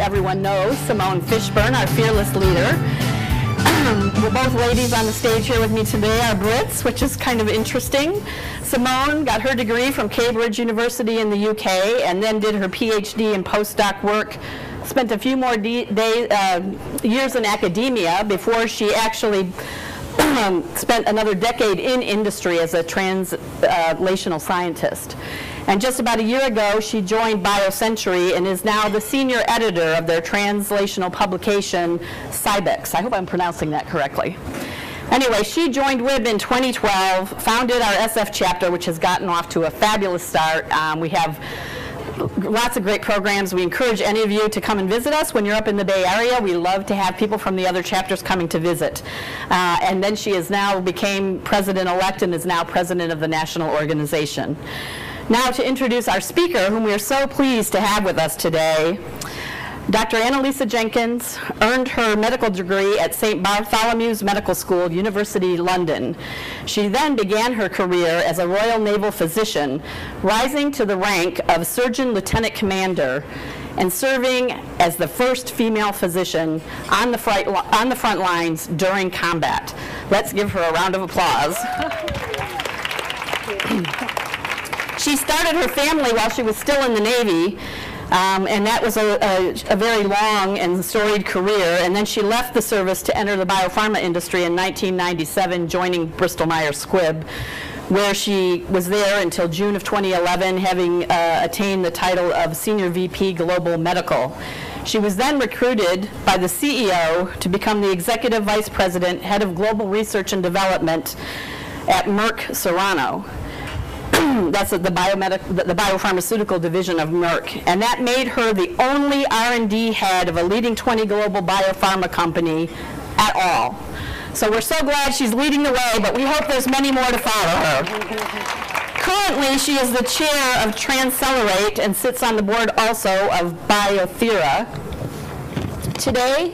everyone knows Simone Fishburn, our fearless leader. Well, both ladies on the stage here with me today are Brits, which is kind of interesting. Simone got her degree from Cambridge University in the UK and then did her PhD in postdoc work, spent a few more years in academia before she actually spent another decade in industry as a translational scientist. And just about a year ago, she joined BioCentury and is now the senior editor of their translational publication, Cybex. I hope I'm pronouncing that correctly. Anyway, she joined WIB in 2012, founded our SF chapter, which has gotten off to a fabulous start. We have lots of great programs. We encourage any of you to come and visit us when you're up in the Bay Area. We love to have people from the other chapters coming to visit. And then she became president-elect and is now president of the national organization. Now to introduce our speaker, whom we are so pleased to have with us today. Dr. Annalisa Jenkins earned her medical degree at St. Bartholomew's Medical School, University London. She then began her career as a Royal Naval physician, rising to the rank of Surgeon Lieutenant Commander and serving as the first female physician on the front lines during combat. Let's give her a round of applause. She started her family while she was still in the Navy, and that was a very long and storied career. And then she left the service to enter the biopharma industry in 1997, joining Bristol-Myers Squibb, where she was there until June of 2011, having attained the title of Senior VP Global Medical. She was then recruited by the CEO to become the Executive Vice President, Head of Global Research and Development at Merck Serono. That's the biopharmaceutical division of Merck. And that made her the only R&D head of a leading 20 global biopharma company at all. So we're so glad she's leading the way, but we hope there's many more to follow her. Currently, she is the chair of Transcelerate and sits on the board also of Biothera. Today,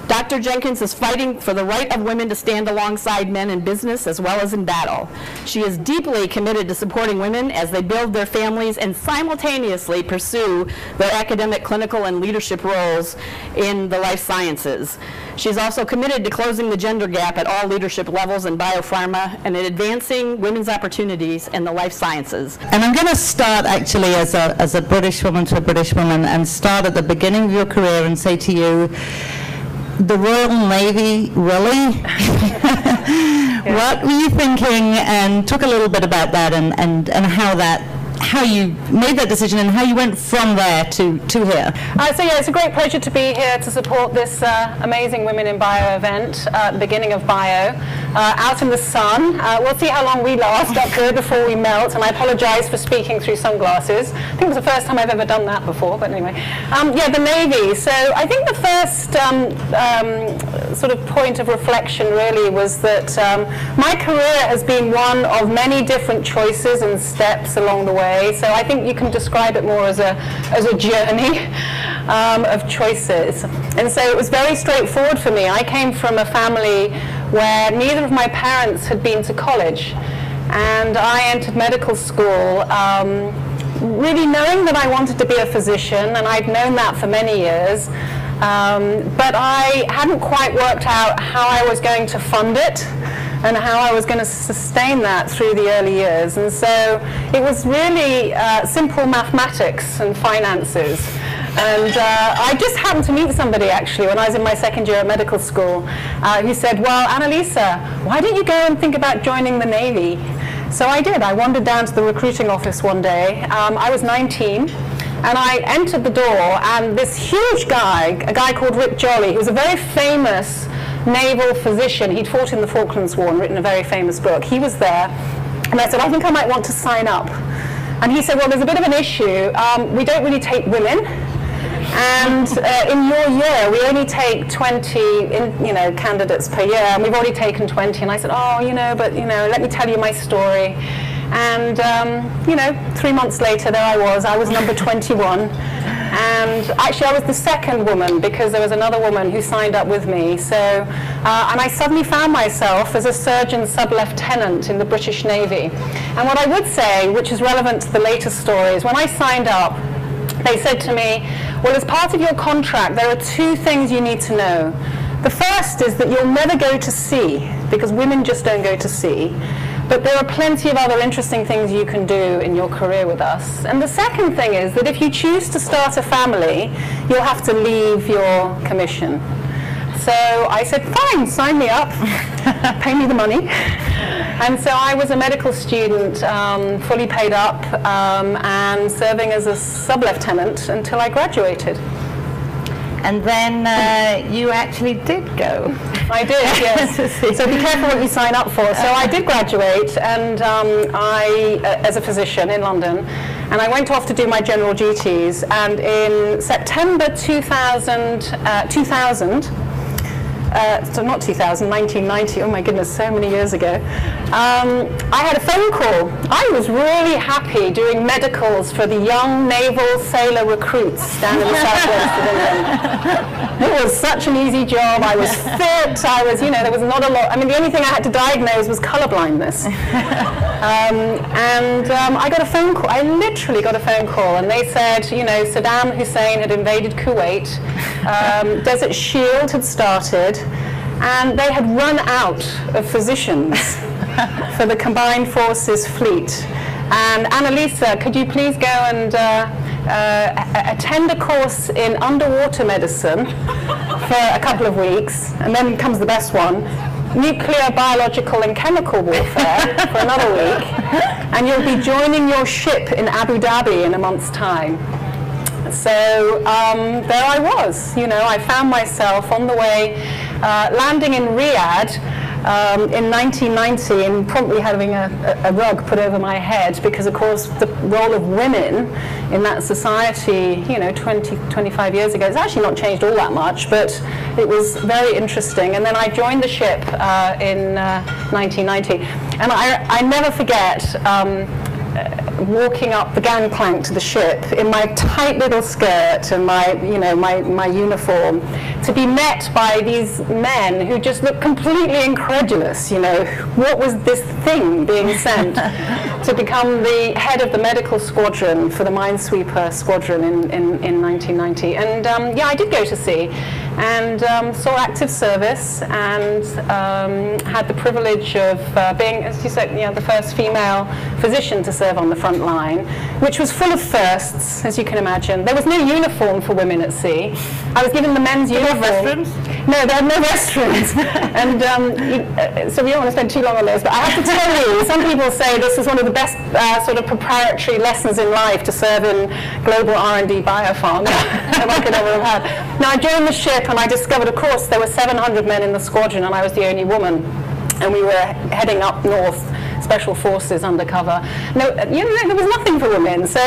Dr. Jenkins is fighting for the right of women to stand alongside men in business as well as in battle. She is deeply committed to supporting women as they build their families and simultaneously pursue their academic, clinical, and leadership roles in the life sciences. She's also committed to closing the gender gap at all leadership levels in biopharma and in advancing women's opportunities in the life sciences. And I'm going to start actually as a British woman to a British woman and start at the beginning of your career and say to you, the Royal Navy, really? What were you thinking? And talk a little bit about that and how you made that decision and how you went from there to here. So yeah, it's a great pleasure to be here to support this amazing Women in Bio event at the beginning of Bio, out in the sun. We'll see how long we last up here before we melt, and I apologize for speaking through sunglasses. I think it was the first time I've ever done that before, but anyway. Yeah, the Navy. So I think the first sort of point of reflection really was that my career has been one of many different choices and steps along the way. So I think you can describe it more as a journey of choices. And so it was very straightforward for me. I came from a family where neither of my parents had been to college. And I entered medical school really knowing that I wanted to be a physician, and I'd known that for many years. But I hadn't quite worked out how I was going to fund it and how I was going to sustain that through the early years. And so it was really simple mathematics and finances. And I just happened to meet somebody actually when I was in my second year at medical school who said, well, Annalisa, why don't you go and think about joining the Navy? So I did. I wandered down to the recruiting office one day. I was 19. And I entered the door, and this huge guy, a guy called Rick Jolly, who was a very famous naval physician. He'd fought in the Falklands War and written a very famous book. He was there, and I said, I think I might want to sign up. And he said, well, there's a bit of an issue. We don't really take women, and in your year, we only take 20 candidates per year, and we've already taken 20. And I said, oh, let me tell you my story. And, 3 months later, there I was number 21. And actually, I was the second woman because there was another woman who signed up with me. So, and I suddenly found myself as a surgeon sub-lieutenant in the British Navy. And what I would say, which is relevant to the latest story, is when I signed up, they said to me, Well, as part of your contract, there are two things you need to know. The first is that you'll never go to sea, because women just don't go to sea. But there are plenty of other interesting things you can do in your career with us. And the second thing is that if you choose to start a family, you'll have to leave your commission. So I said, fine, sign me up, pay me the money. And so I was a medical student, fully paid up, and serving as a sub-lieutenant until I graduated. And then you actually did go. I did, yes. So be careful what you sign up for. So I did graduate, and as a physician in London, and I went off to do my general duties. And in September 2000, so not 2000, 1990, oh my goodness, so many years ago, I had a phone call. I was really happy doing medicals for the young naval sailor recruits down in the southwest of England. It was such an easy job. I was fit. I was, there was not a lot. I mean, the only thing I had to diagnose was color blindness. I got a phone call. I literally got a phone call, and they said, Saddam Hussein had invaded Kuwait. Desert Shield had started, and they had run out of physicians for the Combined Forces fleet. And Annalisa, could you please go and attend a course in underwater medicine for a couple of weeks, and then comes the best one, nuclear, biological and chemical warfare for another week, and you'll be joining your ship in Abu Dhabi in a month's time. So there I was, I found myself on the way, landing in Riyadh in 1990, and promptly having a rug put over my head, because of course the role of women in that society, 20, 25 years ago, it's actually not changed all that much, but it was very interesting. And then I joined the ship in 1990, and I never forget walking up the gangplank to the ship in my tight little skirt and my uniform, to be met by these men who just looked completely incredulous. What was this thing being sent to become the head of the medical squadron for the Minesweeper squadron in 1990? And I did go to sea, and saw active service, and had the privilege of being, as you said, the first female physician to serve on the front line, which was full of firsts, as you can imagine. There was no uniform for women at sea. I was given the men's uniform. Restrooms? No, there are no restrooms. And so we don't want to spend too long on this, but I have to tell you, some people say this is one of the best sort of proprietary lessons in life, to serve in global R&D biopharma that I could ever have had. Now, I joined the ship, and I discovered, of course, there were 700 men in the squadron, and I was the only woman. And we were heading up north, special forces undercover. No, there was nothing for women. So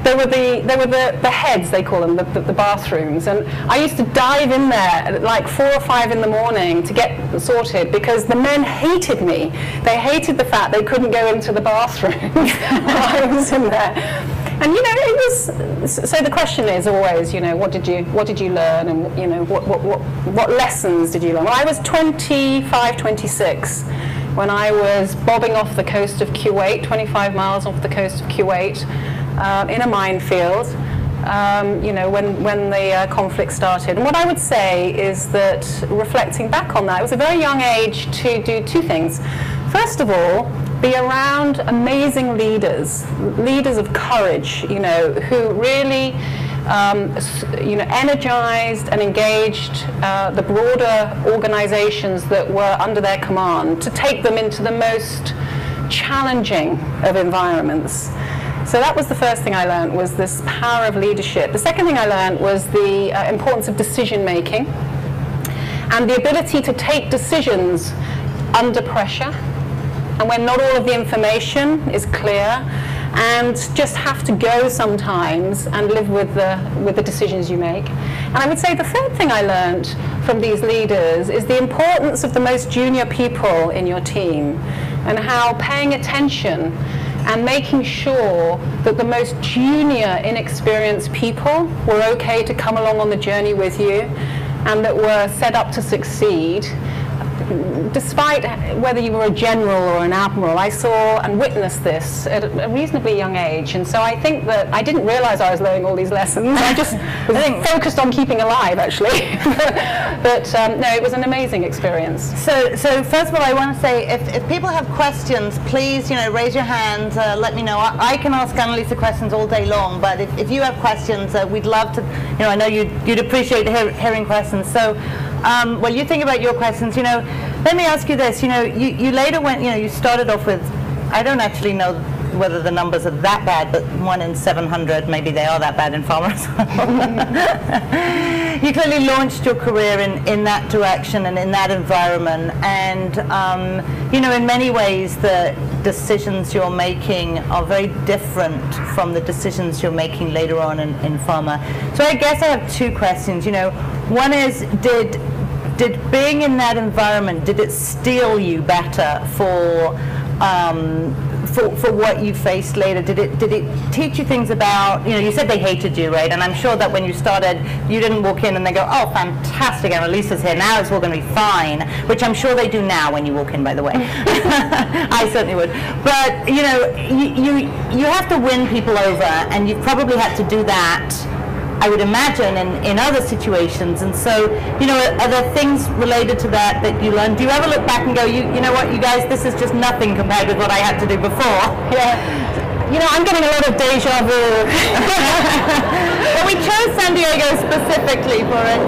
there were the heads, they call them, the bathrooms. And I used to dive in there at like 4 or 5 in the morning to get sorted, because the men hated me. They hated the fact they couldn't go into the bathroom while I was in there. And it was, so the question is always, what did you learn, and what lessons did you learn? Well, I was 25, 26 when I was bobbing off the coast of Kuwait, 25 miles off the coast of Kuwait, in a minefield, when the conflict started. And what I would say is that, reflecting back on that, it was a very young age to do two things. First of all, be around amazing leaders of courage, who really, energized and engaged the broader organizations that were under their command, to take them into the most challenging of environments. So that was the first thing I learned, was this power of leadership. The second thing I learned was the importance of decision making, and the ability to take decisions under pressure, and when not all of the information is clear, and just have to go sometimes and live with the decisions you make. And I would say the third thing I learned from these leaders is the importance of the most junior people in your team, and how paying attention and making sure that the most junior, inexperienced people were okay to come along on the journey with you, and that were set up to succeed, despite whether you were a general or an admiral, I saw and witnessed this at a reasonably young age. And so I think that I didn't realize I was learning all these lessons. I just was focused on keeping alive, actually. But no, it was an amazing experience. So first of all, I want to say, if people have questions, please, raise your hands, let me know. I can ask Annalisa questions all day long, but if you have questions, we'd love to, I know you'd appreciate hearing questions. So, while you think about your questions, let me ask you this. You later went, you started off with, I don't actually know whether the numbers are that bad, but 1 in 700, maybe they are that bad in pharma as well. You clearly launched your career in that direction and in that environment, and in many ways the decisions you're making are very different from the decisions you're making later on in pharma. So I guess I have two questions. One is, did being in that environment, did it steel you better for what you faced later? Did it teach you things about, you said they hated you, right? And I'm sure that when you started, you didn't walk in and they go, oh, fantastic, Annalisa's here, now it's all going to be fine, which I'm sure they do now when you walk in, by the way. I certainly would. But, you have to win people over, and you've probably had to do that, I would imagine, in other situations. And so, are there things related to that you learned? Do you ever look back and go, you know what, you guys, this is just nothing compared with what I had to do before? Yeah. I'm getting a lot of deja vu. Well, we chose San Diego specifically for it.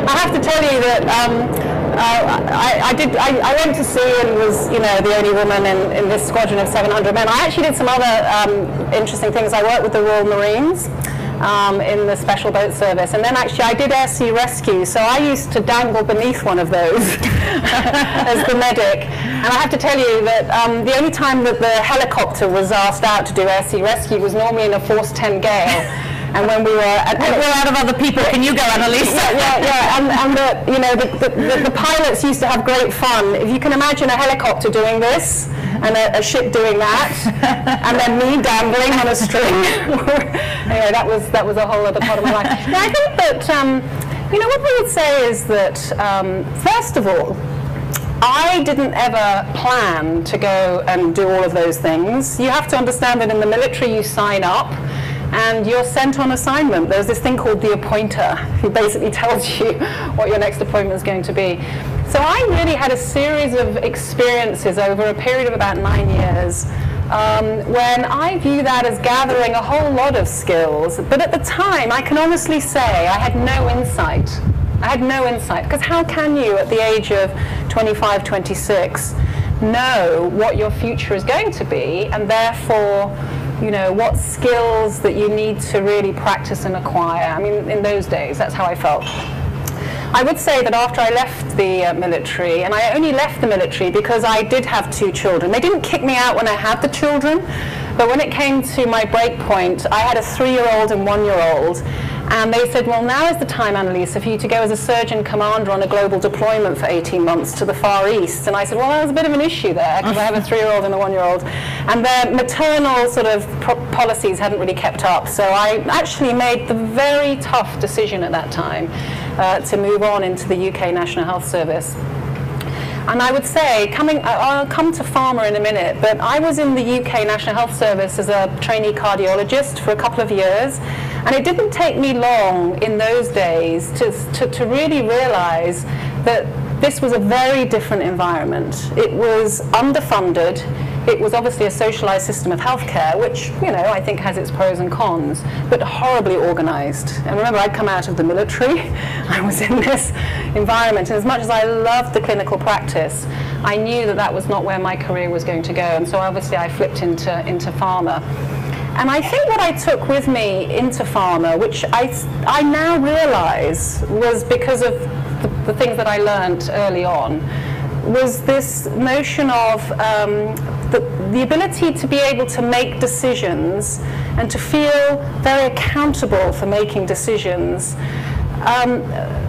I have to tell you that I went to sea and was, the only woman in this squadron of 700 men. I actually did some other interesting things. I worked with the Royal Marines in the Special Boat Service, and then actually I did air sea rescue, so I used to dangle beneath one of those as the medic. And I have to tell you that the only time that the helicopter was asked out to do air sea rescue was normally in a force 10 gale. And when we were we're out of other people, can you go, Annalisa? Yeah. And the pilots used to have great fun. If you can imagine a helicopter doing this, and a ship doing that, and then me dangling on a string. Anyway, that was a whole other part of my life. Now, I think that what we would say is that first of all, I didn't ever plan to go and do all of those things. You have to understand that in the military you sign up and you're sent on assignment. There's this thing called the appointer, who basically tells you what your next appointment is going to be. So I really had a series of experiences over a period of about 9 years when I view that as gathering a whole lot of skills. But at the time, I can honestly say I had no insight. I had no insight, because how can you, at the age of 25, 26, know what your future is going to be, and therefore, what skills that you need to really practice and acquire? I mean, in those days, that's how I felt. I would say that after I left the military, and I only left the military because I did have 2 children. They didn't kick me out when I had the children, but when it came to my break point, I had a 3-year-old and 1-year-old. And they said, well, now is the time, Annalisa, for you to go as a surgeon commander on a global deployment for 18 months to the Far East. And I said, well, there's a bit of an issue there, because I have a 3-year-old and a 1-year-old. And their maternal sort of policies hadn't really kept up. So I actually made the very tough decision at that time to move on into the UK National Health Service. And I would say, I'll come to pharma in a minute, but I was in the UK National Health Service as a trainee cardiologist for a couple of years. And it didn't take me long in those days to really realize that this was a very different environment. It was underfunded. It was obviously a socialized system of healthcare, which, I think has its pros and cons, but horribly organized. And remember, I'd come out of the military. I was in this environment. And as much as I loved the clinical practice, I knew that that was not where my career was going to go. And so obviously I flipped into pharma. And I think what I took with me into pharma, which I now realize was because of the things that I learned early on, was this notion of the ability to be able to make decisions and to feel very accountable for making decisions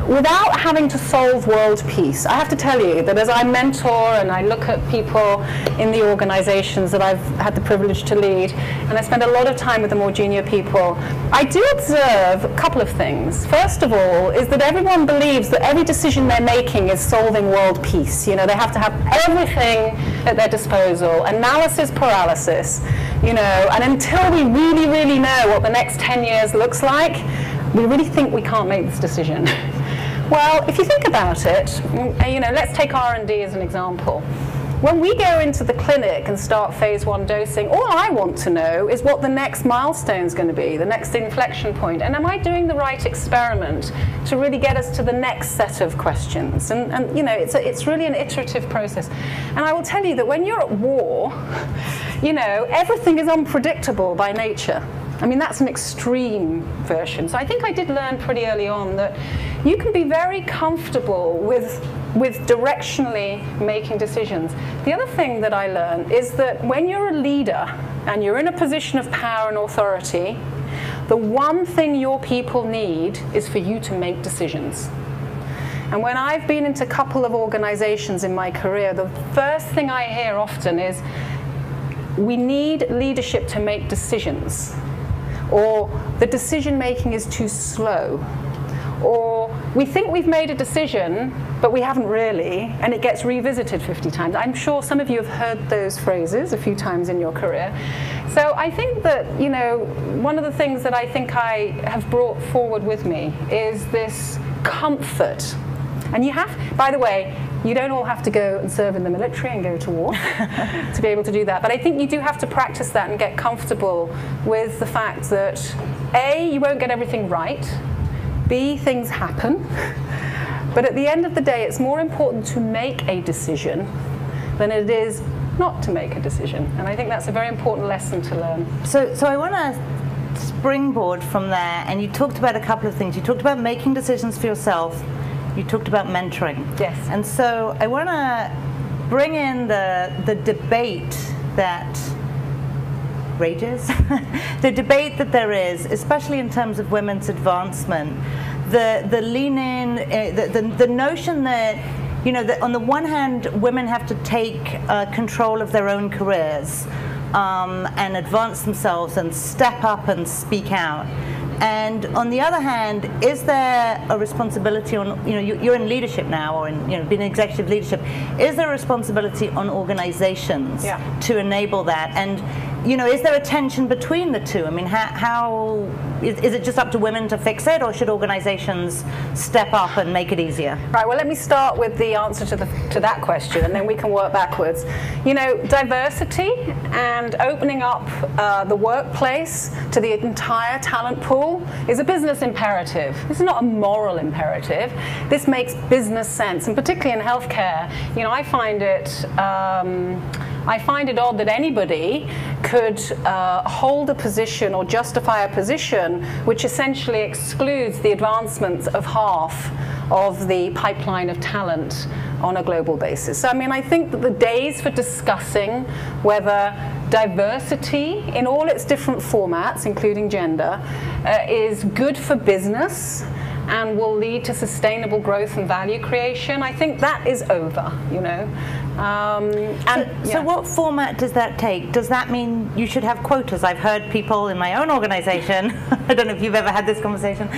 without having to solve world peace. I have to tell you that as I mentor and I look at people in the organizations that I've had the privilege to lead, and I spend a lot of time with the more junior people, I do observe a couple of things. First of all, is that everyone believes that every decision they're making is solving world peace. You know, they have to have everything at their disposal, analysis paralysis, you know, and until we really, really know what the next 10 years looks like, we really think we can't make this decision. Well, if you think about it, you know, let's take R&D as an example. When we go into the clinic and start phase 1 dosing, all I want to know is what the next milestone is going to be, the next inflection point, and am I doing the right experiment to really get us to the next set of questions? And you know, it's really an iterative process. And I will tell you that when you're at war, you know, everything is unpredictable by nature. I mean, that's an extreme version. So I think I did learn pretty early on that you can be very comfortable with directionally making decisions. The other thing that I learned is that when you're a leader and you're in a position of power and authority, the one thing your people need is for you to make decisions. And when I've been into a couple of organizations in my career, the first thing I hear often is, we need leadership to make decisions, or the decision making is too slow, or we think we've made a decision but we haven't really, and it gets revisited 50 times. I'm sure some of you have heard those phrases a few times in your career. So I think that, you know, one of the things that I think I have brought forward with me is this comfort. And you have, by the way, you don't all have to go and serve in the military and go to war to be able to do that. But I think you do have to practice that and get comfortable with the fact that A, you won't get everything right, B, things happen, but at the end of the day, it's more important to make a decision than it is not to make a decision. And I think that's a very important lesson to learn. So I want to springboard from there, and you talked about a couple of things. You talked about making decisions for yourself. You talked about mentoring. Yes. And so I want to bring in the debate that rages, the debate that there is, especially in terms of women's advancement, the lean-in, the notion that, you know, that on the one hand, women have to take control of their own careers and advance themselves and step up and speak out. And on the other hand, is there a responsibility on, you know, you're in leadership now, or in, you know, being in executive leadership, is there a responsibility on organizations to enable that? And, you know, is there a tension between the two? I mean, how is it just up to women to fix it, or should organizations step up and make it easier? Right, well, let me start with the answer to that question, and then we can work backwards. You know, diversity and opening up the workplace to the entire talent pool is a business imperative. This is not a moral imperative. This makes business sense, and particularly in healthcare, you know, I find it odd that anybody could hold a position or justify a position which essentially excludes the advancements of half of the pipeline of talent on a global basis. So I mean, I think that the days for discussing whether diversity in all its different formats, including gender, is good for business and will lead to sustainable growth and value creation, I think that is over, you know. So what format does that take? Does that mean you should have quotas? I've heard people in my own organization, I don't know if you've ever had this conversation,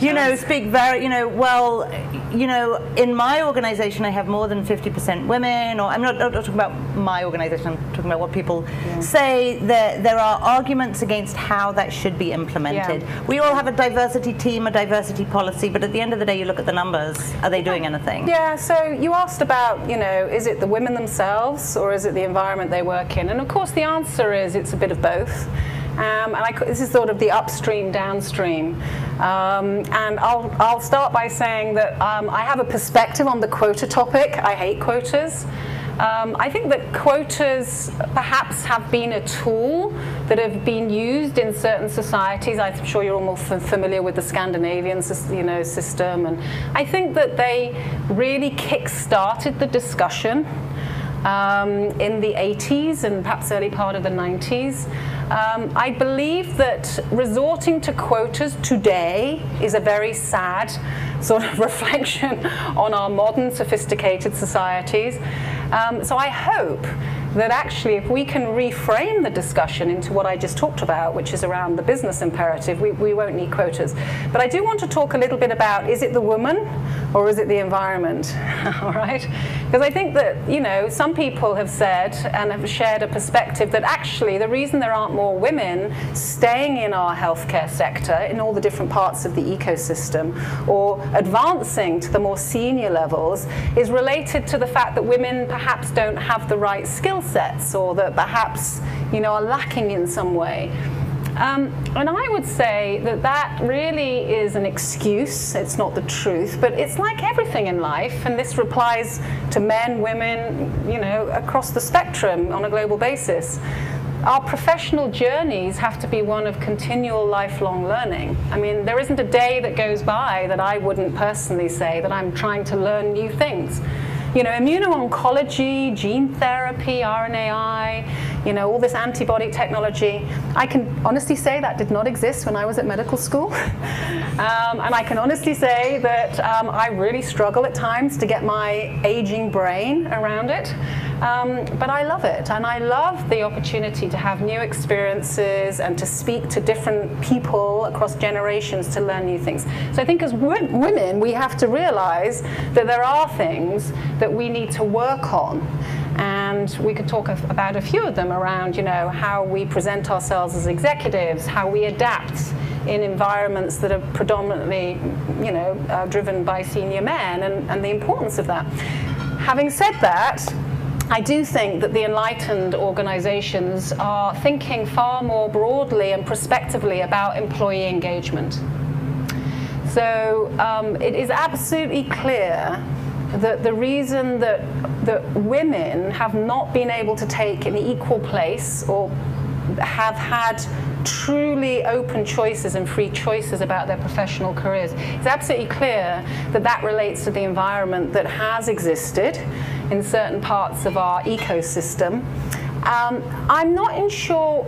you know, speak very, you know, well, you know, in my organization I have more than 50% women, or I'm not talking about my organization, I'm talking about what people say, that there are arguments against how that should be implemented. We all have a diversity team, a diversity policy, but at the end of the day you look at the numbers, are they doing anything? Yeah, so you asked about, you know, is it the women themselves or is it the environment they work in? And of course the answer is it's a bit of both. This is sort of the upstream, downstream. And I'll start by saying that I have a perspective on the quota topic. I hate quotas. I think that quotas perhaps have been a tool that have been used in certain societies. I'm sure you're all more familiar with the Scandinavian, you know, system, and I think that they really kick-started the discussion in the 80s and perhaps early part of the 90s. I believe that resorting to quotas today is a very sad sort of reflection on our modern, sophisticated societies. So I hope that actually if we can reframe the discussion into what I just talked about, which is around the business imperative, we won't need quotas. But I do want to talk a little bit about, is it the woman or is it the environment? All right? Because I think that, you know, some people have said and have shared a perspective that actually the reason there aren't more women staying in our healthcare sector in all the different parts of the ecosystem or advancing to the more senior levels is related to the fact that women perhaps don't have the right skill sets, or that perhaps, you know, are lacking in some way. And I would say that that really is an excuse. It's not the truth, but it's like everything in life, and this applies to men, women, you know, across the spectrum on a global basis. Our professional journeys have to be one of continual lifelong learning. I mean, there isn't a day that goes by that I wouldn't personally say that I'm trying to learn new things. You know, immuno-oncology, gene therapy, RNAi, you know, all this antibody technology. I can honestly say that did not exist when I was at medical school. And I can honestly say that I really struggle at times to get my aging brain around it. But I love it, and I love the opportunity to have new experiences and to speak to different people across generations to learn new things. So I think as women, we have to realize that there are things that we need to work on. And we could talk about a few of them around, you know, how we present ourselves as executives, how we adapt in environments that are predominantly, you know, driven by senior men, and the importance of that. Having said that, I do think that the enlightened organizations are thinking far more broadly and prospectively about employee engagement. So it is absolutely clear that the reason that women have not been able to take an equal place or have had truly open choices and free choices about their professional careers, it's absolutely clear that that relates to the environment that has existed in certain parts of our ecosystem. I'm not sure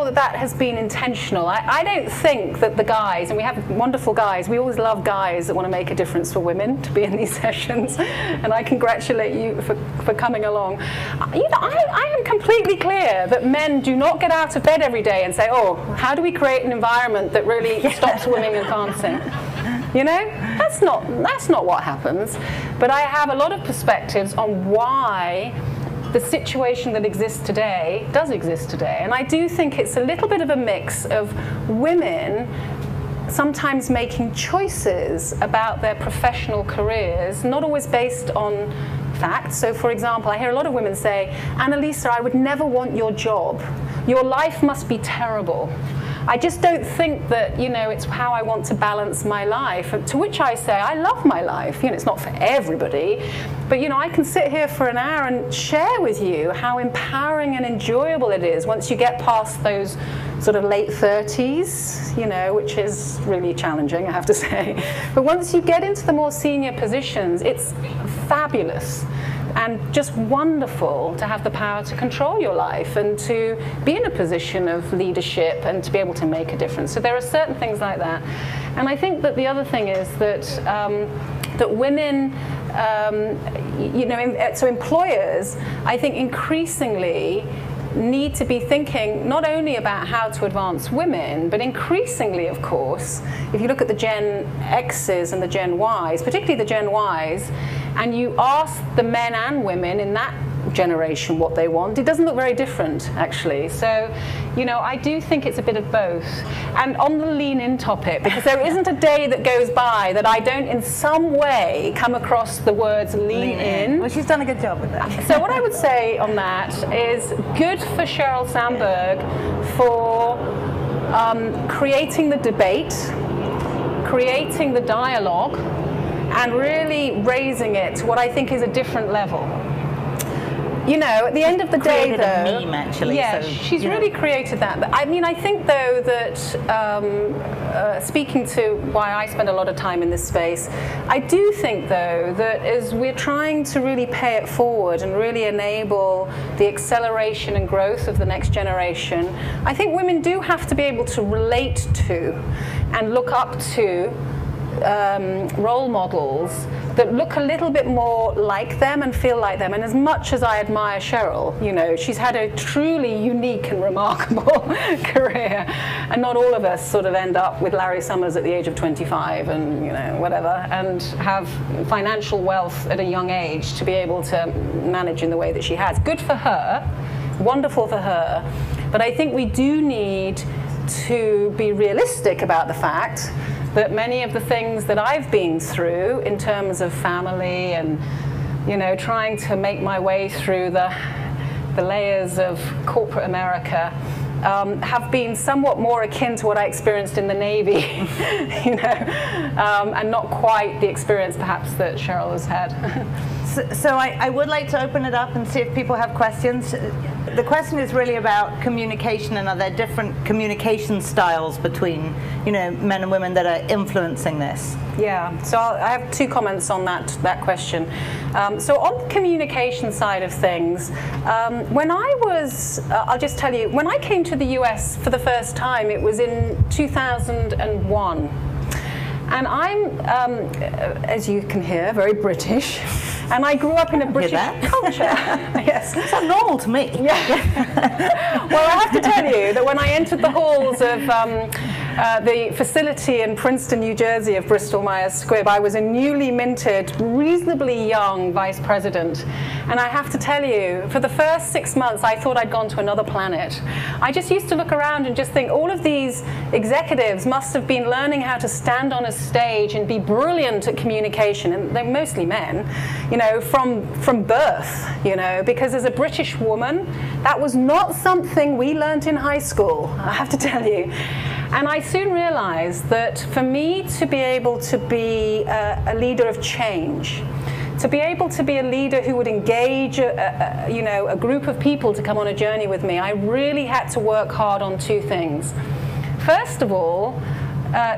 that that has been intentional. I don't think that the guys, and we have wonderful guys, we always love guys that want to make a difference for women to be in these sessions, and I congratulate you for coming along. You know, I am completely clear that men do not get out of bed every day and say, oh, how do we create an environment that really stops women advancing? You know, that's not what happens. But I have a lot of perspectives on why the situation that exists today does exist today. And I do think it's a little bit of a mix of women sometimes making choices about their professional careers, not always based on facts. So for example, I hear a lot of women say, Annalisa, I would never want your job. Your life must be terrible. I just don't think that, you know, it's how I want to balance my life. To which I say, I love my life. You know, it's not for everybody, but, you know, I can sit here for an hour and share with you how empowering and enjoyable it is once you get past those sort of late 30s, you know, which is really challenging, I have to say. But once you get into the more senior positions, it's fabulous. And just wonderful to have the power to control your life and to be in a position of leadership and to be able to make a difference. So there are certain things like that. And I think that the other thing is that that women, you know, so employers, I think increasingly need to be thinking not only about how to advance women, but increasingly, of course, if you look at the Gen X's and the Gen Y's, particularly the Gen Y's, and you ask the men and women in that generation what they want, it doesn't look very different, actually. So, you know, I do think it's a bit of both. And on the lean-in topic, because there isn't a day that goes by that I don't in some way come across the words lean in. Well, she's done a good job with that. So what I would say on that is good for Sheryl Sandberg for creating the debate, creating the dialogue, and really raising it to what I think is a different level. You know, at the end of the day, though, a meme, actually. Yeah, so, she's really created that. I mean, I think though that speaking to why I spend a lot of time in this space, I do think though that as we're trying to really pay it forward and really enable the acceleration and growth of the next generation, I think women do have to be able to relate to and look up to role models that look a little bit more like them and feel like them. And as much as I admire Cheryl, you know, she's had a truly unique and remarkable career, and not all of us sort of end up with Larry Summers at the age of 25 and, you know, whatever, and have financial wealth at a young age to be able to manage in the way that she has. Good for her, wonderful for her, but I think we do need to be realistic about the fact that many of the things that I've been through in terms of family and, you know, trying to make my way through the layers of corporate America have been somewhat more akin to what I experienced in the Navy, you know, and not quite the experience perhaps that Cheryl has had. So I would like to open it up and see if people have questions. The question is really about communication, and are there different communication styles between, you know, men and women that are influencing this? Yeah, so I have two comments on that question. So on the communication side of things, when I was, I'll just tell you, when I came to the US for the first time, it was in 2001. And I'm, as you can hear, very British. And I grew up in a British culture. Yes. It's not normal to me. Yeah. Well, I have to tell you that when I entered the halls of the facility in Princeton, New Jersey of Bristol-Myers Squibb, I was a newly minted, reasonably young vice president. And I have to tell you, for the first 6 months, I thought I'd gone to another planet. I just used to look around and just think all of these executives must have been learning how to stand on a stage and be brilliant at communication, and they're mostly men, you know, from birth, you know, because as a British woman, that was not something we learned in high school, I have to tell you. And I soon realized that for me to be able to be a leader of change, to be able to be a leader who would engage you know, a group of people to come on a journey with me, I really had to work hard on two things. First of all,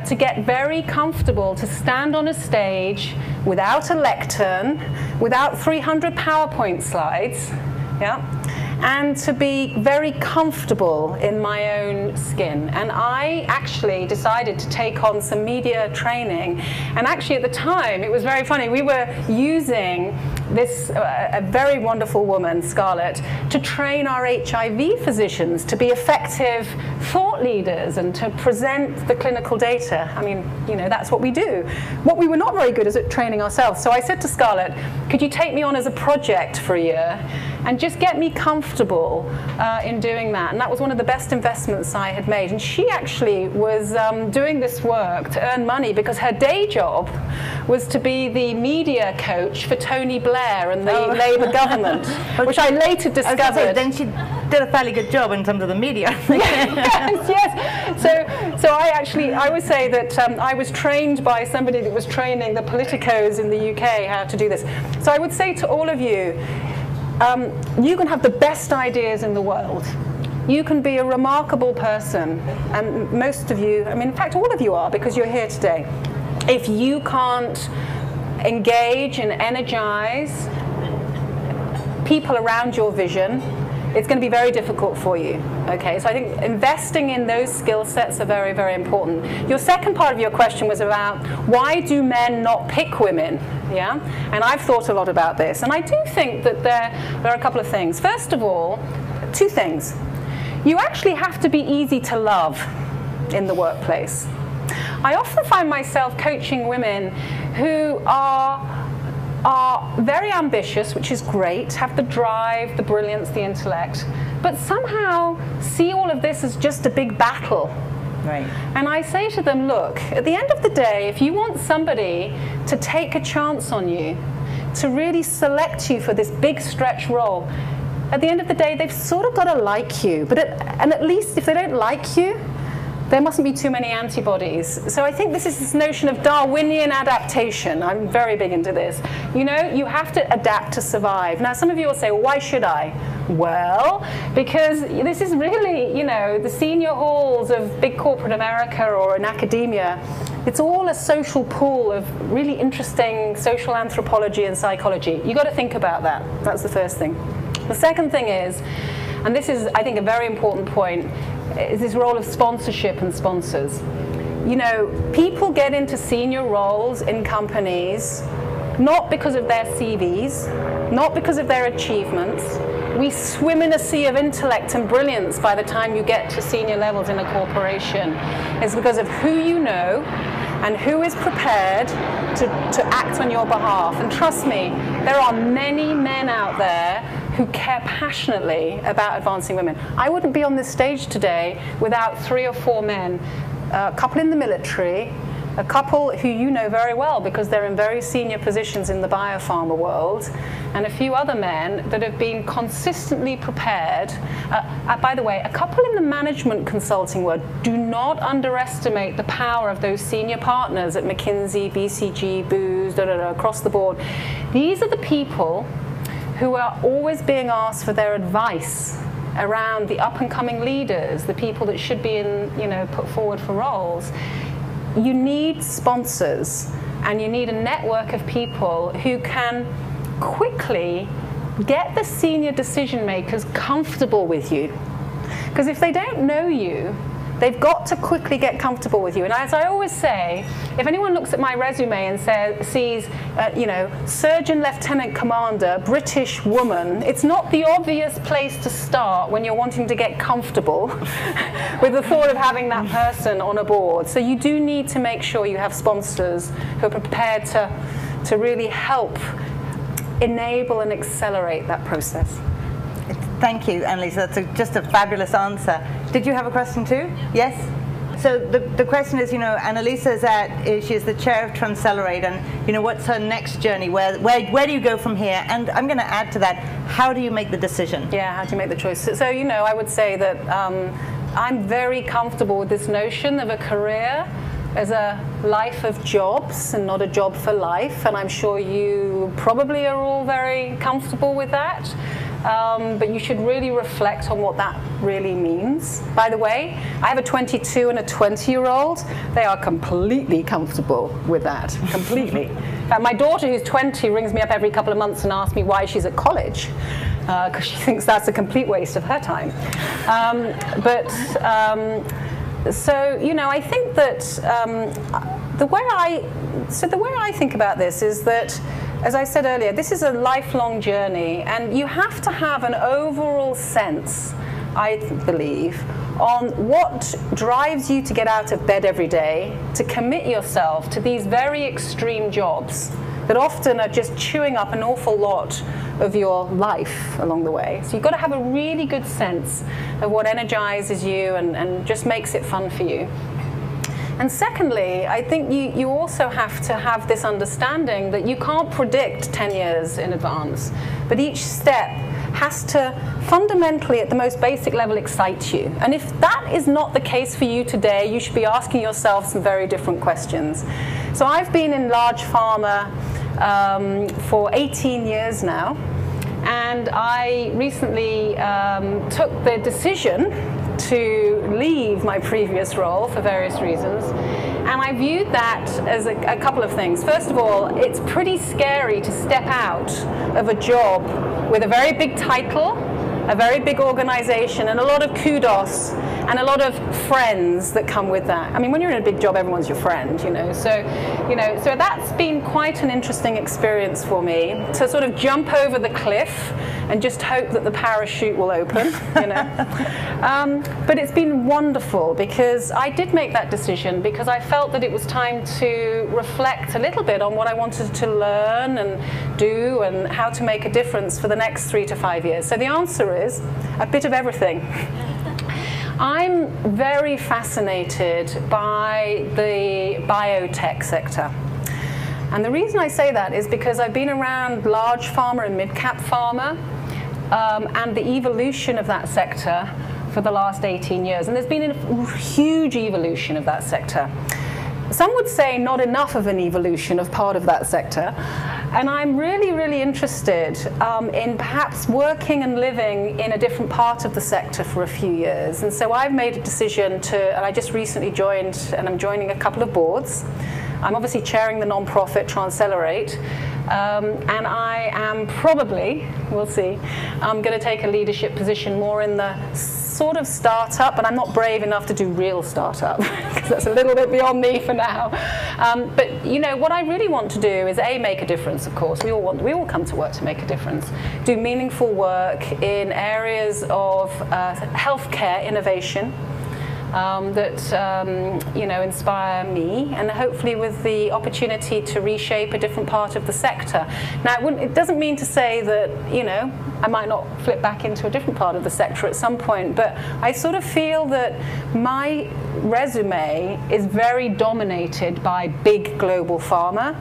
to get very comfortable to stand on a stage without a lectern, without 300 PowerPoint slides, yeah, and to be very comfortable in my own skin. And I actually decided to take on some media training. And actually at the time, it was very funny. We were using this, a very wonderful woman, Scarlett, to train our HIV physicians to be effective thought leaders and to present the clinical data. I mean, you know, that's what we do. What we were not very good is at training ourselves. So I said to Scarlett, could you take me on as a project for a year and just get me comfortable in doing that? And that was one of the best investments I had made. And she actually was doing this work to earn money because her day job was to be the media coach for Tony Blair and the Labour government, which I later discovered. Then she did a fairly good job in terms of the media. Yes, yes. So I would say that I was trained by somebody that was training the politicos in the UK how to do this. So I would say to all of you, you can have the best ideas in the world. You can be a remarkable person, and most of you, I mean, in fact, all of you are, because you're here today. If you can't engage and energize people around your vision, it's going to be very difficult for you. Okay, so I think investing in those skill sets are very, very important. Your second part of your question was about why do men not pick women? Yeah, and I've thought a lot about this, and I do think that there are a couple of things. First of all, two things. You actually have to be easy to love in the workplace. I often find myself coaching women who are very ambitious, which is great, have the drive, the brilliance, the intellect, but somehow see all of this as just a big battle. Right. And I say to them, look, at the end of the day, if you want somebody to take a chance on you, to really select you for this big stretch role, at the end of the day, they've sort of got to like you. And at least if they don't like you, there mustn't be too many antibodies. So I think this is this notion of Darwinian adaptation. I'm very big into this. You know, you have to adapt to survive. Now, some of you will say, well, why should I? Well, because this is really, you know, the senior halls of big corporate America or in academia. It's all a social pool of really interesting social anthropology and psychology. You've got to think about that. That's the first thing. The second thing is, and this is, I think, a very important point, is this role of sponsorship and sponsors. You know, people get into senior roles in companies not because of their CVs, not because of their achievements. We swim in a sea of intellect and brilliance by the time you get to senior levels in a corporation. It's because of who you know and who is prepared to act on your behalf. And trust me, there are many men out there who care passionately about advancing women. I wouldn't be on this stage today without 3 or 4 men, a couple in the military, a couple who you know very well because they're in very senior positions in the biopharma world, and a few other men that have been consistently prepared. By the way, a couple in the management consulting world. Do not underestimate the power of those senior partners at McKinsey, BCG, Booz, across the board. These are the people who are always being asked for their advice around the up-and-coming leaders, the people that should be put forward for roles. You need sponsors, and you need a network of people who can quickly get the senior decision makers comfortable with you. Because if they don't know you, they've got to quickly get comfortable with you. And as I always say, if anyone looks at my resume and sees, Surgeon Lieutenant Commander, British woman, it's not the obvious place to start when you're wanting to get comfortable with the thought of having that person on a board. So you do need to make sure you have sponsors who are prepared to really help enable and accelerate that process. Thank you, Annalisa. That's just a fabulous answer. Did you have a question too? Yes? So the question is, Annalisa she's the chair of Transcelerate, and what's her next journey? Where do you go from here? And I'm going to add to that, how do you make the decision? Yeah, how do you make the choice? So I would say that I'm very comfortable with this notion of a career as a life of jobs and not a job for life, and I'm sure you probably are all very comfortable with that. But you should really reflect on what that really means. By the way, I have a 22 and a 20-year-old. They are completely comfortable with that, completely. My daughter, who's 20, rings me up every couple of months and asks me why she's at college, because she thinks that's a complete waste of her time. So, I think that the way I think about this is that, as I said earlier, this is a lifelong journey, and you have to have an overall sense, I believe, on what drives you to get out of bed every day, to commit yourself to these very extreme jobs that often are just chewing up an awful lot of your life along the way. So you've got to have a really good sense of what energizes you and just makes it fun for you. And secondly, I think you also have to have this understanding that you can't predict 10 years in advance, but each step has to fundamentally, at the most basic level, excite you. And if that is not the case for you today, you should be asking yourself some very different questions. So I've been in large pharma for 18 years now, and I recently took the decision to leave my previous role for various reasons, and I viewed that as a couple of things. First of all, it's pretty scary to step out of a job with a very big title, a very big organization, and a lot of kudos and a lot of friends that come with that. I mean, when you're in a big job, everyone's your friend, So that's been quite an interesting experience for me, to sort of jump over the cliff and just hope that the parachute will open, But it's been wonderful, because I did make that decision because I felt that it was time to reflect a little bit on what I wanted to learn and do and how to make a difference for the next 3 to 5 years. So the answer is a bit of everything. I'm very fascinated by the biotech sector. And the reason I say that is because I've been around large pharma and mid-cap pharma and the evolution of that sector for the last 18 years, and there's been a huge evolution of that sector. Some would say not enough of an evolution of part of that sector, and I'm really, really interested in perhaps working and living in a different part of the sector for a few years. And so I've made a decision to, and I just recently joined, and I'm joining a couple of boards. I'm obviously chairing the non-profit Transcelerate, and I am probably, we'll see, I'm going to take a leadership position more in the sort of startup, but I'm not brave enough to do real startup because that's a little bit beyond me for now. But you know, what I really want to do is make a difference. Of course, we all come to work to make a difference. Do meaningful work in areas of healthcare innovation. That you know, inspire me, and hopefully with the opportunity to reshape a different part of the sector. Now, it doesn't mean to say that, you know, I might not flip back into a different part of the sector at some point, but I sort of feel that my resume is very dominated by big global pharma.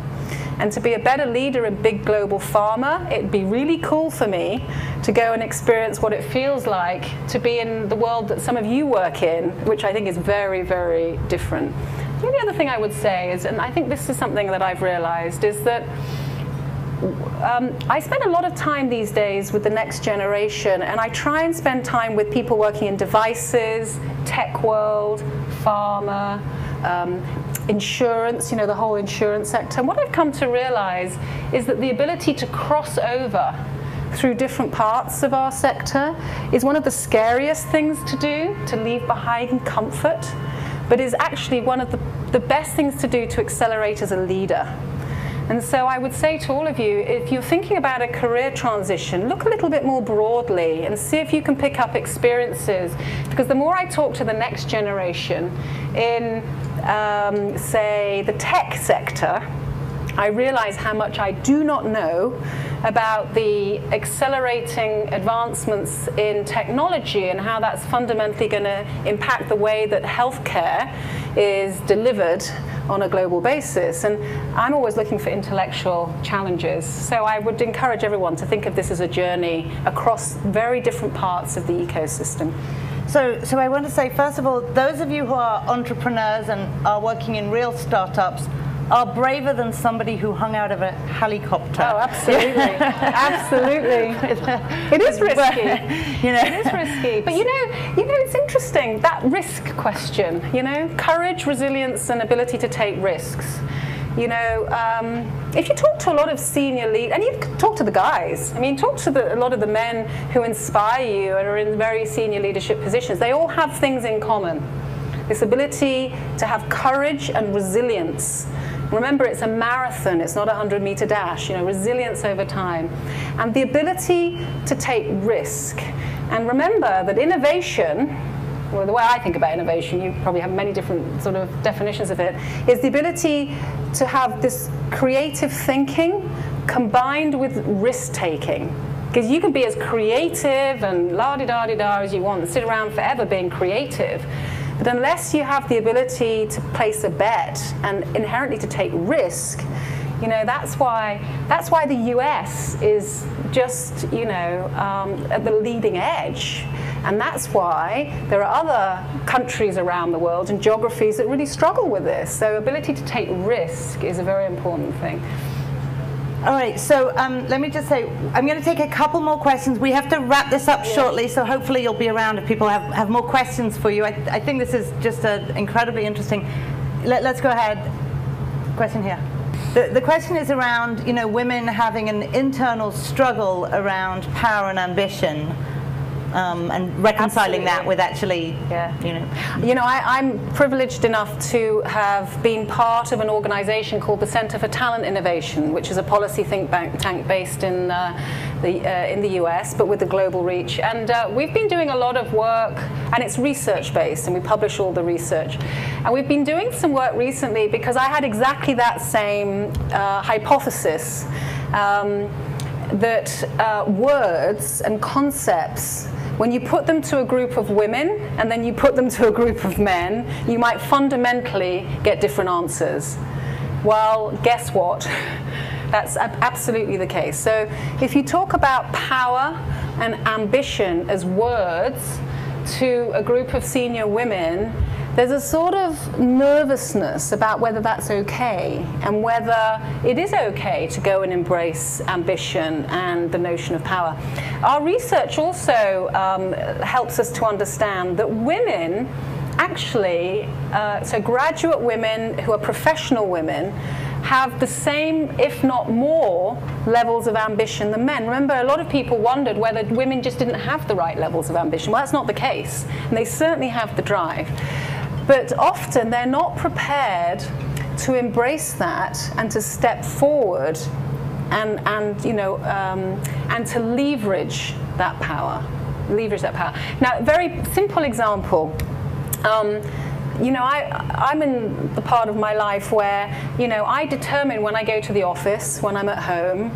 And to be a better leader in big global pharma, it'd be really cool for me to go and experience what it feels like to be in the world that some of you work in, which I think is very, very different. The only other thing I would say is, and I think this is something that I've realized, is that I spend a lot of time these days with the next generation, and I try and spend time with people working in devices, tech world, pharma, insurance, you know, the whole insurance sector. And what I've come to realize is that the ability to cross over through different parts of our sector is one of the scariest things to do, to leave behind comfort, but is actually one of the best things to do to accelerate as a leader. And so I would say to all of you, if you're thinking about a career transition, look a little bit more broadly and see if you can pick up experiences. Because the more I talk to the next generation in, say, the tech sector, I realize how much I do not know about the accelerating advancements in technology and how that's fundamentally going to impact the way that healthcare is delivered on a global basis. And I'm always looking for intellectual challenges. So I would encourage everyone to think of this as a journey across very different parts of the ecosystem. So I want to say, first of all, those of you who are entrepreneurs and are working in real startups are braver than somebody who hung out of a helicopter. Oh, absolutely. Absolutely. It is risky. You know. It is risky. But you know, it's interesting, that risk question, you know, courage, resilience, and ability to take risks. You know, if you talk to a lot of senior leaders, and you talk to the guys, I mean, talk to a lot of the men who inspire you and are in very senior leadership positions, they all have things in common. This ability to have courage and resilience. Remember, it's a marathon, it's not a 100-meter dash, you know, resilience over time. And the ability to take risk. And remember that innovation, well, the way I think about innovation, you probably have many different sort of definitions of it, is the ability to have this creative thinking combined with risk-taking. Because you can be as creative and la-di-da-di-da as you want and sit around forever being creative. But unless you have the ability to place a bet and inherently to take risk, you know, that's why the US is just, you know, at the leading edge. And that's why there are other countries around the world and geographies that really struggle with this. So ability to take risk is a very important thing. All right, so let me just say, I'm going to take a couple more questions. We have to wrap this up shortly, so hopefully you'll be around if people have more questions for you. I think this is just incredibly interesting. Let's go ahead. Question here. The question is around, you know, women having an internal struggle around power and ambition. And reconciling that with actually, you know, I'm privileged enough to have been part of an organization called the Center for Talent Innovation, which is a policy think tank based in the US, but with a global reach. And we've been doing a lot of work, and it's research based, and we publish all the research. And we've been doing some work recently because I had exactly that same hypothesis, that words and concepts, when you put them to a group of women and then you put them to a group of men, you might fundamentally get different answers. Well, guess what? That's absolutely the case. So if you talk about power and ambition as words, to a group of senior women, there's a sort of nervousness about whether that's okay and whether it is okay to go and embrace ambition and the notion of power. Our research also helps us to understand that women actually, so graduate women who are professional women, have the same, if not more, levels of ambition than men. Remember, a lot of people wondered whether women just didn't have the right levels of ambition. Well, that's not the case, and they certainly have the drive. But often they're not prepared to embrace that and to step forward and to leverage that power. Now, a very simple example. I'm in the part of my life where, I determine when I go to the office, when I'm at home,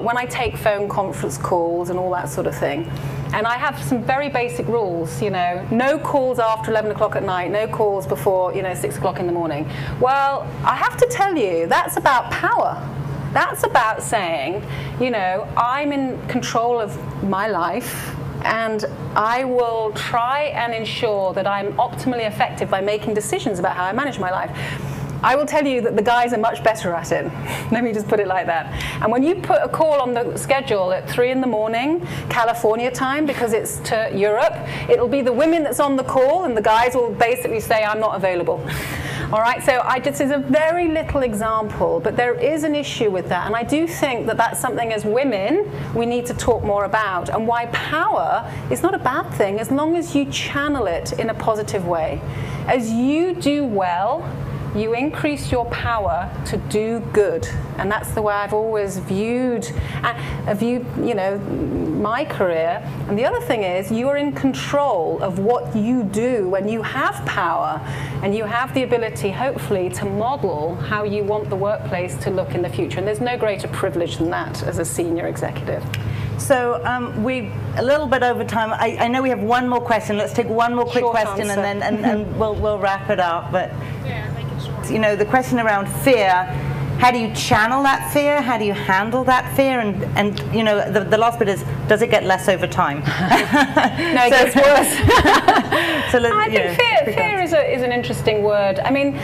when I take phone conference calls and all that sort of thing. And I have some very basic rules, no calls after 11 o'clock at night, no calls before, 6 o'clock in the morning. Well, I have to tell you, that's about power. That's about saying, I'm in control of my life, and I will try and ensure that I'm optimally effective by making decisions about how I manage my life. I will tell you that the guys are much better at it. Let me just put it like that. And when you put a call on the schedule at 3 in the morning, California time, because it's to Europe, it'll be the women that's on the call, and the guys will basically say, I'm not available. All right, so this is a very little example, but there is an issue with that. And I do think that that's something as women we need to talk more about, and why power is not a bad thing as long as you channel it in a positive way. As you do well, you increase your power to do good, and that's the way I've always viewed my career. And the other thing is, you are in control of what you do when you have power, and you have the ability, hopefully, to model how you want the workplace to look in the future. And there's no greater privilege than that as a senior executive. So we a little bit over time. I know we have one more question. Let's take one more quick Short question, answer. and then we'll wrap it up. But Yeah, make it short. the question around fear. How do you channel that fear? How do you handle that fear? And the last bit is, does it get less over time? No, it gets worse. So I think fear is an interesting word. I mean,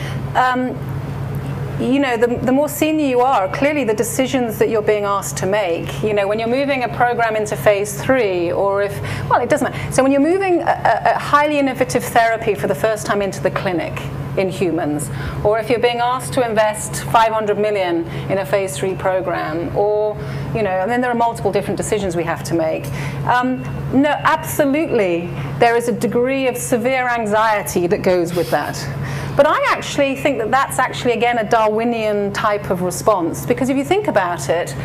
the more senior you are, clearly the decisions that you're being asked to make, when you're moving a program into phase 3, or it doesn't matter. So when you're moving a highly innovative therapy for the first time into the clinic in humans, or if you're being asked to invest 500 million in a phase 3 program, or, and then there are multiple different decisions we have to make. No, absolutely, there is a degree of severe anxiety that goes with that. But I actually think that that's actually, again, a Darwinian type of response. Because if you think about it,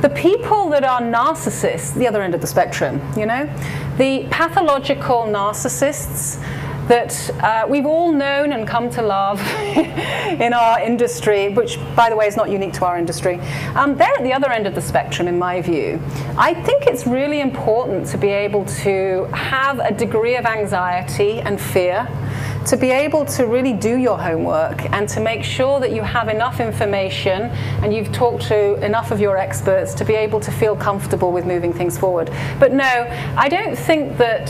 the people that are narcissists, the other end of the spectrum, the pathological narcissists that we've all known and come to love in our industry, which, by the way, is not unique to our industry, they're at the other end of the spectrum, in my view. I think it's really important to be able to have a degree of anxiety and fear, to be able to really do your homework and to make sure that you have enough information and you've talked to enough of your experts to be able to feel comfortable with moving things forward. But no, I don't think that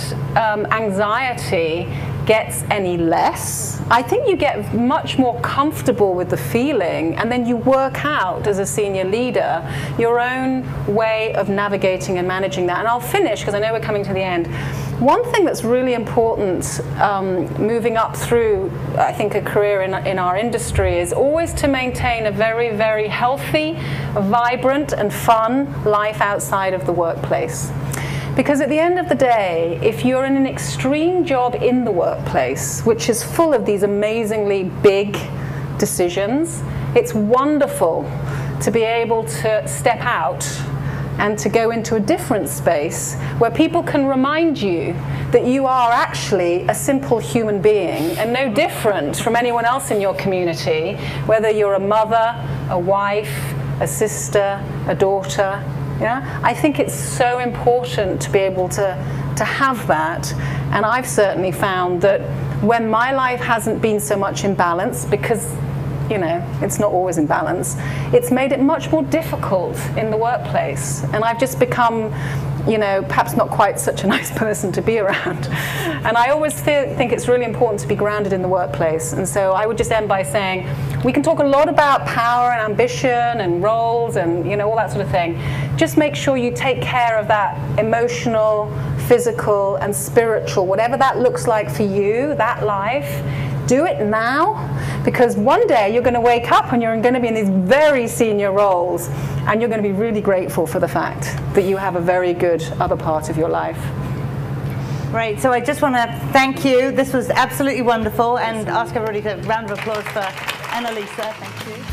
anxiety gets any less. I think you get much more comfortable with the feeling, and then you work out as a senior leader your own way of navigating and managing that. And I'll finish, because I know we're coming to the end. One thing that's really important moving up through, I think, a career in our industry is always to maintain a very, very healthy, vibrant and fun life outside of the workplace. Because at the end of the day, if you're in an extreme job in the workplace, which is full of these amazingly big decisions, it's wonderful to be able to step out and to go into a different space where people can remind you that you are actually a simple human being and no different from anyone else in your community, whether you're a mother, a wife, a sister, a daughter. Yeah? I think it's so important to be able to have that, and I've certainly found that when my life hasn't been so much in balance, because you know, it's not always in balance. It's made it much more difficult in the workplace. And I've just become, you know, perhaps not quite such a nice person to be around. And I always think it's really important to be grounded in the workplace. And so I would just end by saying, we can talk a lot about power and ambition and roles and, you know, all that sort of thing. Just make sure you take care of that emotional, physical, and spiritual, whatever that looks like for you, that life. Do it now, because one day you're going to wake up and you're going to be in these very senior roles, and you're going to be really grateful for the fact that you have a very good other part of your life. Right, so I just want to thank you. This was absolutely wonderful, and ask everybody to round of applause for Annalisa. Thank you.